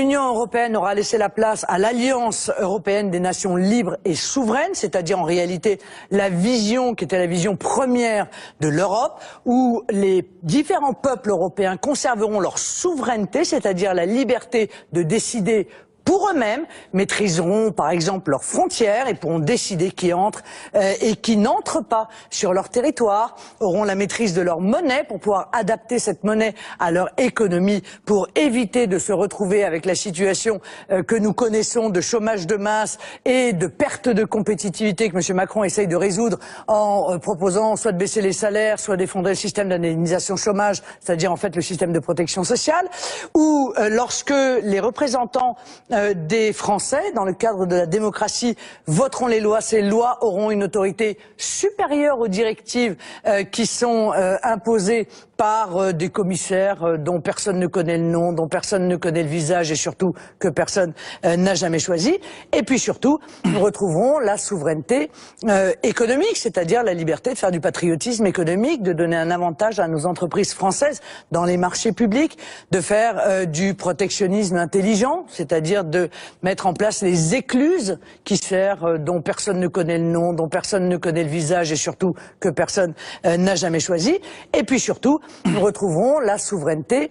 L'Union européenne aura laissé la place à l'Alliance européenne des nations libres et souveraines, c'est-à-dire en réalité la vision qui était la vision première de l'Europe, où les différents peuples européens conserveront leur souveraineté, c'est-à-dire la liberté de décider pour eux-mêmes, maîtriseront par exemple leurs frontières et pourront décider qui entre et qui n'entre pas sur leur territoire, auront la maîtrise de leur monnaie pour pouvoir adapter cette monnaie à leur économie pour éviter de se retrouver avec la situation que nous connaissons de chômage de masse et de perte de compétitivité que M. Macron essaye de résoudre en proposant soit de baisser les salaires, soit d'effondrer le système d'indemnisation chômage, c'est-à-dire en fait le système de protection sociale, ou lorsque les représentants des Français, dans le cadre de la démocratie, voteront les lois. Ces lois auront une autorité supérieure aux directives qui sont imposées par des commissaires dont personne ne connaît le nom, dont personne ne connaît le visage et surtout que personne n'a jamais choisi. Et puis surtout, nous retrouverons la souveraineté économique, c'est-à-dire la liberté de faire du patriotisme économique, de donner un avantage à nos entreprises françaises dans les marchés publics, de faire du protectionnisme intelligent, c'est-à-dire de mettre en place les écluses qui servent, dont personne ne connaît le nom, dont personne ne connaît le visage et surtout que personne n'a jamais choisi. Et puis surtout, nous retrouverons la souveraineté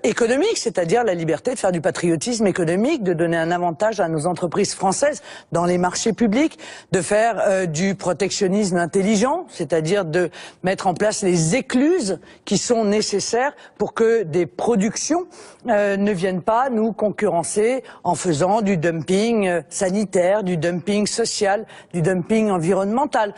économique, c'est-à-dire la liberté de faire du patriotisme économique, de donner un avantage à nos entreprises françaises dans les marchés publics, de faire du protectionnisme intelligent, c'est-à-dire de mettre en place les écluses qui sont nécessaires pour que des productions ne viennent pas nous concurrencer en faisant du dumping sanitaire, du dumping social, du dumping environnemental.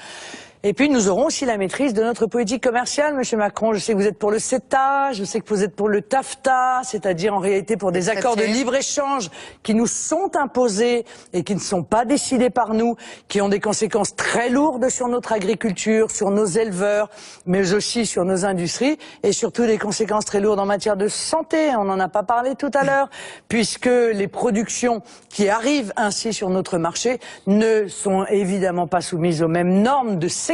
Et puis nous aurons aussi la maîtrise de notre politique commerciale, Monsieur Macron. Je sais que vous êtes pour le CETA, je sais que vous êtes pour le TAFTA, c'est-à-dire en réalité pour des accords de libre-échange qui nous sont imposés et qui ne sont pas décidés par nous, qui ont des conséquences très lourdes sur notre agriculture, sur nos éleveurs, mais aussi sur nos industries et surtout des conséquences très lourdes en matière de santé. On n'en a pas parlé tout à l'heure, puisque les productions qui arrivent ainsi sur notre marché ne sont évidemment pas soumises aux mêmes normes de sécurité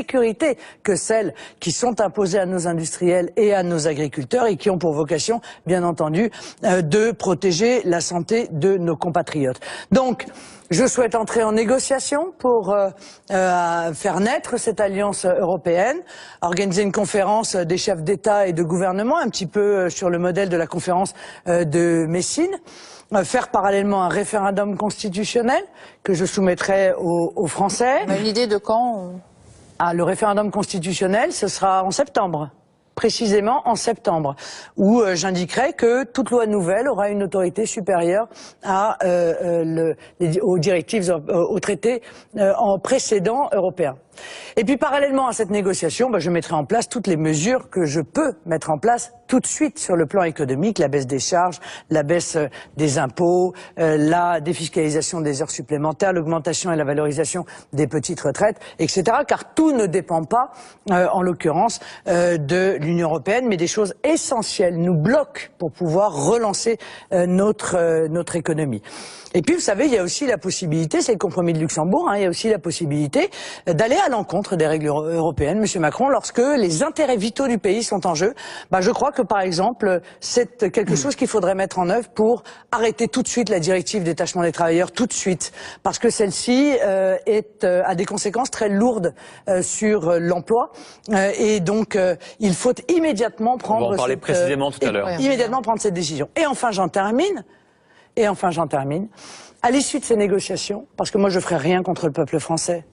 que celles qui sont imposées à nos industriels et à nos agriculteurs et qui ont pour vocation, bien entendu, de protéger la santé de nos compatriotes. Donc, je souhaite entrer en négociation pour faire naître cette alliance européenne, organiser une conférence des chefs d'État et de gouvernement, un petit peu sur le modèle de la conférence de Messine, faire parallèlement un référendum constitutionnel que je soumettrai aux Français. On a une idée de quand le référendum constitutionnel, ce sera en septembre. Précisément en septembre, où j'indiquerai que toute loi nouvelle aura une autorité supérieure aux directives, aux traités en précédent européens. Et puis parallèlement à cette négociation, je mettrai en place toutes les mesures que je peux mettre en place tout de suite sur le plan économique, la baisse des charges, la baisse des impôts, la défiscalisation des heures supplémentaires, l'augmentation et la valorisation des petites retraites, etc. Car tout ne dépend pas, en l'occurrence, de l'Union européenne, mais des choses essentielles nous bloquent pour pouvoir relancer notre économie. Et puis, vous savez, il y a aussi la possibilité, c'est le compromis de Luxembourg, il y a aussi la possibilité d'aller à l'encontre des règles européennes, Monsieur Macron, lorsque les intérêts vitaux du pays sont en jeu. Je crois que, par exemple, c'est quelque chose qu'il faudrait mettre en œuvre pour arrêter tout de suite la directive détachement des travailleurs, tout de suite, parce que celle-ci a des conséquences très lourdes sur l'emploi, et donc il faut immédiatement prendre. On va en parler précisément tout à l'heure. Immédiatement prendre cette décision. Et enfin, j'en termine. À l'issue de ces négociations, parce que moi je ferai rien contre le peuple français,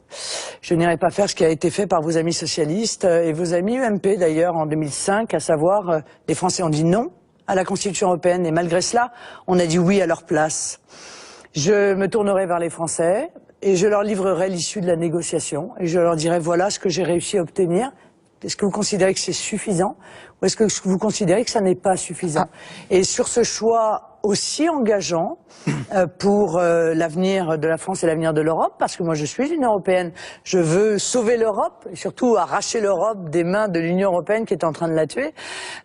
je n'irai pas faire ce qui a été fait par vos amis socialistes et vos amis UMP d'ailleurs en 2005, à savoir les Français ont dit non à la Constitution européenne et malgré cela, on a dit oui à leur place. Je me tournerai vers les Français et je leur livrerai l'issue de la négociation et je leur dirai voilà ce que j'ai réussi à obtenir. Est-ce que vous considérez que c'est suffisant ou est-ce que vous considérez que ça n'est pas suffisant? Et sur ce choix aussi engageant pour l'avenir de la France et l'avenir de l'Europe, parce que moi je suis une Européenne, je veux sauver l'Europe et surtout arracher l'Europe des mains de l'Union Européenne qui est en train de la tuer,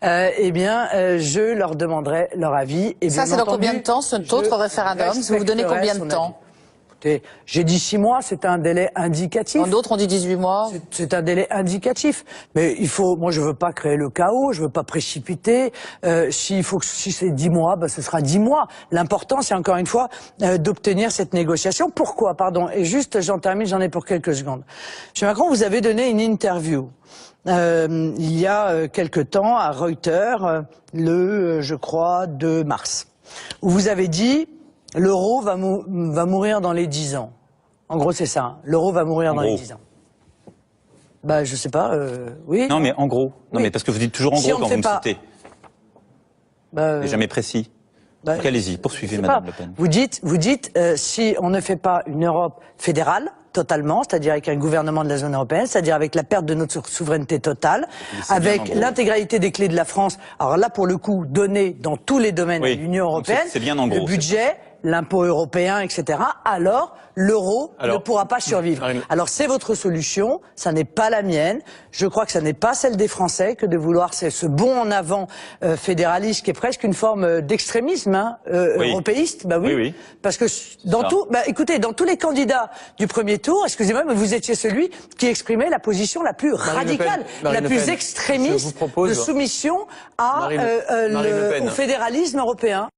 je leur demanderai leur avis. Et ça c'est dans combien de temps cet autre référendum? Vous vous donnez combien de temps? J'ai dit 6 mois, c'est un délai indicatif. D'autres ont dit 18 mois. C'est un délai indicatif. Mais moi je veux pas créer le chaos, je veux pas précipiter. Si c'est 10 mois, ce sera 10 mois. L'important, c'est encore une fois d'obtenir cette négociation. Pourquoi, pardon? Et juste, j'en termine, j'en ai pour quelques secondes. Monsieur Macron, vous avez donné une interview. Il y a quelque temps à Reuters, je crois, 2 mars, où vous avez dit l'euro va mourir dans les 10 ans. En gros, c'est ça. L'euro va mourir dans les 10 ans. Je sais pas, oui. Non, mais en gros. Non, oui. mais parce que vous dites toujours en gros quand vous me citez. C'est jamais précis. Allez-y, poursuivez, Madame Le Pen. Vous dites, si on ne fait pas une Europe fédérale, totalement, c'est-à-dire avec un gouvernement de la zone européenne, c'est-à-dire avec la perte de notre souveraineté totale, avec l'intégralité des clés de la France, alors là, pour le coup, données dans tous les domaines de l'Union européenne, le budget, l'impôt européen, etc., alors l'euro ne pourra pas survivre. Alors c'est votre solution, ça n'est pas la mienne. Je crois que ça n'est pas celle des Français que de vouloir ce bond en avant fédéraliste qui est presque une forme d'extrémisme européiste. Oui. Parce que écoutez, dans tous les candidats du premier tour, excusez-moi, mais vous étiez celui qui exprimait la position la plus radicale, la plus extrémiste de soumission au fédéralisme européen.